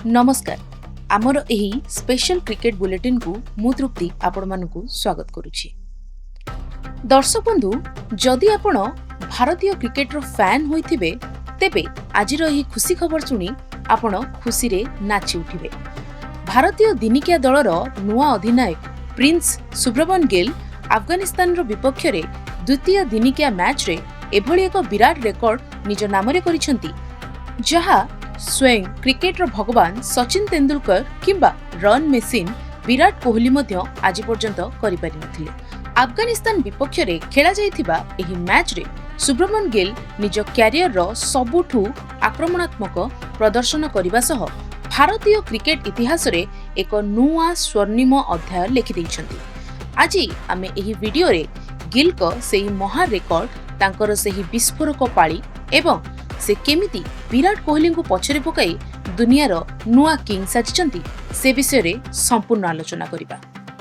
नमस्कार आमर एही स्पेशल क्रिकेट बुलेटिन को मु तृप्ति आपण मानकु स्वागत करुछि। दर्शक बंधु जदि आपण भारतीय क्रिकेट रो फैन होइथिबे तेबे आजिर एही खुशी खबर सुनी आपण खुशी रे नाचि उठिबे। भारतीय दिनिकिया दलर नुआ अधिनायक प्रिंस सुब्रमण्यम गिल अफगानिस्तान रो विपक्ष रे द्वितीय दिनिकिया मैच रे एभली एक विराट रेकर्ड निज नामरे करिसेंती जहा स्वयं क्रिकेट रो भगवान सचिन तेंदुलकर किंबा रन मेसिन विराट कोहली मध्य आज पर्यंत करि पारि नथिले। अफगानिस्तान विपक्ष रे खेला जाइथिबा एही मैच रे सुब्रमण्यम गिल निज क्यारियर रो सबुठु आक्रमणात्मक प्रदर्शन करिबा सह भारतीय क्रिकेट इतिहास रे एक नुआ स्वर्णिम अध्याय लिखि दैछन्ती। आज आमे एही वीडियो रे गिल को सेही महा रेकर्ड तांकर सेही विस्फोरक पाळी एवं से केमिति विराट कोहली को पछरे पकाई दुनियार नुआ किंग साजिचंती से विषय रे संपूर्ण आलोचना करिबा।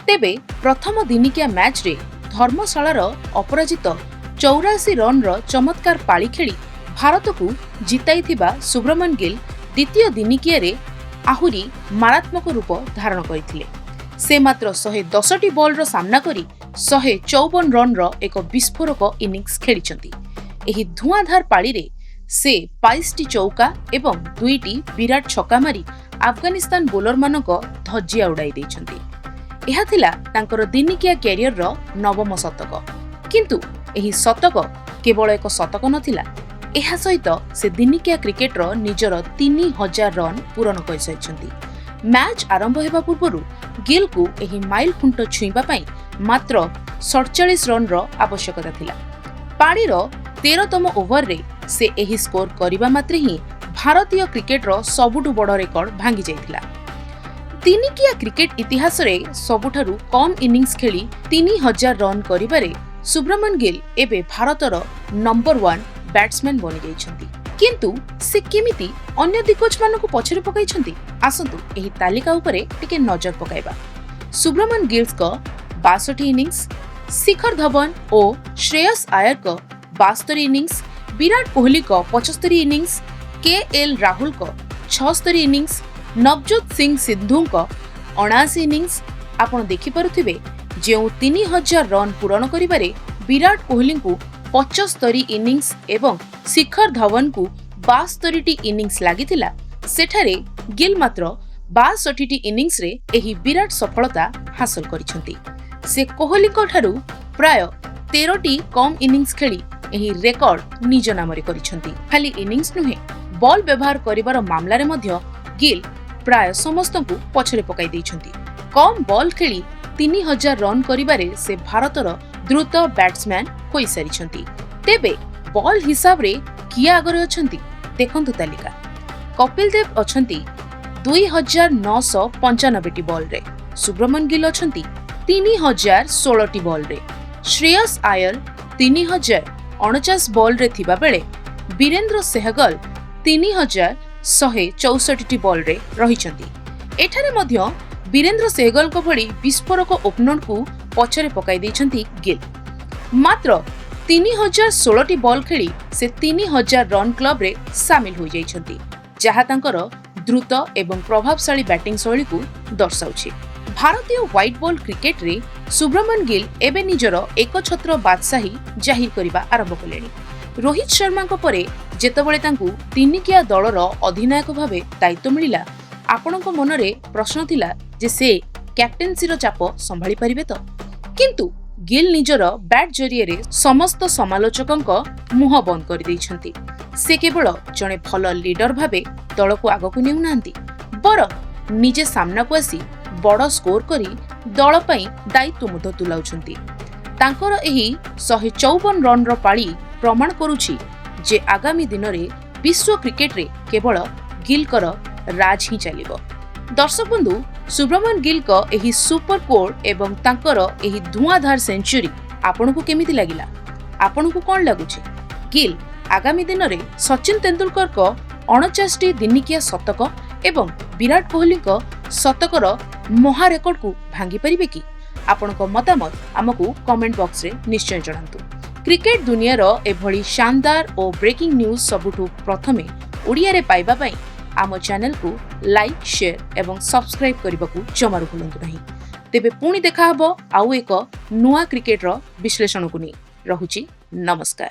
तेबे प्रथम दिनिकिया मैच रे धर्मशालार अपराजित 84 रन रो चमत्कार पाळी खेली भारत को जिताइथिबा सुब्रमण्यम गिल द्वितीय दिनिकिया रे आहुरी मारात्मक रूप धारण करथिले। से मात्र 110 बॉल रो सामना करी 154 रन रो एक विस्फोरक इनिंग्स खेलिचंती। एही धुआंधार पाळी रे से 22टी चौका एवं 2टी विराट छक्का मारी अफगानिस्तान बोलर मानक धज्जिया उड़ाई दैछन्ती। एहा थिला तांकर दिनिकिया कैरियर रो नवम शतक, किंतु एही शतक केवल एक शतक नथिला। एहा सहित से दिनिकिया क्रिकेट रो निजर 3000 रन पूरण कर सैछन्ती। मैच आरंभ हेबा पूर्वरु गिल को एही माइल खुंट छुईबा पई मात्र 47 रन रो आवश्यकता थिला। पाड़ी रो 13तम ओवर रे से एही स्कोर करिबा मात्रे ही भारतीय क्रिकेट रो सबुठु बड़ रेकर्ड भांगी जाइथिला। दिनिकिया क्रिकेट इतिहास रे सबुठारु कम इनिंग्स खेली 3000 रन करिबारे सुब्रमण्यम गिल एबे भारतर नंबर 1 बैट्समैन बनि जाइछन्ती। किंतु से केमिति अन्य दिग्गज मानकु पछरे पकाइछन्ती आसंतु एही तालिका उपरे टिके नजर पकाइबा। सुब्रमण्यम गिल्स को 62 इनिंग्स, शिखर धवन और श्रेयस आयर को 72 इनिंग्स, विराट कोहली को 75 इनिंग्स, के.एल. राहुल को 76 इनिंग्स, नवजोत सिंह सिद्धू को 79 इनिंग्स आपण देखि पारुथिबे जेउ 3000 रन पूरण करिबारे विराट कोहली को 75 इनिंग्स एवं शिखर धवन को 72 इनिंग्स लागिथिला। सेठारे गिल मात्र 62 इनिंग्स रे एही विराट सफलता हासिल करिसंती। से कोहली को ठारू प्राय 13टी कम इनिंग्स खेली एही रेकर्ड निज नामरे करिसंती। खाली इनिंग्स नुहे बॉल व्यवहार करिबार मामला रे मध्य गिल प्राय समस्तंकु पछरे पकाई दैछंती। कम बॉल खेली 3000 रन करिबारे से भारतर द्रुत बैट्समैन होई सारिछंती। तेबे बॉल हिसाब रे किया आगरे अछंती देखंतु तालिका। कपिल देव अछंती 2995टी बॉल रे, सुब्रमण्यम गिल अछंती 3016टी बॉल रे, श्रेयस आयर 3049 बॉल रे थिबा बेले वीरेंद्र सेहगल 3164टी बॉल रे रहिछंती। एठारे मध्य वीरेंद्र सेहगल को भली विस्फोरक ओपनर को पछरे पकाई दैछंती गिल। मात्र 3016टी बॉल खेली से 3000 रन क्लब रे शामिल हो जाइछंती, जहा तांकर द्रुत एवं प्रभावशाली बैटिंग शैली को दर्शाउछि। भारतीय व्हाइट बॉल क्रिकेट रे सुब्रमण्यम गिल एबे निजर एक छत्र बादशाही जाहिर करिबा आरंभ कलेनी। रोहित शर्मा को परे जेतबेले तांकु दिनिकिया दलर अधिनायक भाबे दायित्व मिलिला आपणक मनरे प्रश्न थिला जे से कैप्टेंसी रो चाप संभाली परिबे तो, किंतु गिल निजर बैट जरिए रे समस्त समालोचकंक मुह बंद कर दैछंती। से केवल जणे भल लीडर भाबे दल को आगो को नेउ नांती, बर निजे सामना को आसी बड़ स्कोर करी दल पई दायित्व मुद्दा तुलाउछंती। तांकर एही 154 रन रो पाळी प्रमाण करूछि जे आगामी दिन रे विश्व क्रिकेट रे केवल गिल कर राज ही चलिबो। दर्शक बंधु सुब्रमण्यम गिल को एही सुपर कोड एवं तांकर एही धुआंधार सेंचुरी आपन को केमिति लागिला, आपन को कोन लागुछि? गिल आगामी दिन रे सचिन तेंदुलकर को 49टी दिनिकिया शतक एवं विराट कोहली को शतकर महा रेकर्ड को भांगी परिबे कि? आपनको मतामत हमकु कमेंट बॉक्स रे निश्चय जणांतु। क्रिकेट दुनिया रो एभली शानदार और ब्रेकिंग न्यूज सबुठु प्रथमे ओडिया रे पाइबा पई आम चैनल को लाइक शेयर एवं सब्सक्राइब करने को जमारू भूलु नहीं। तेबे पुणी देखा हबो आउ एक नुआ क्रिकेट रो विश्लेषण को नहीं। रहुची नमस्कार।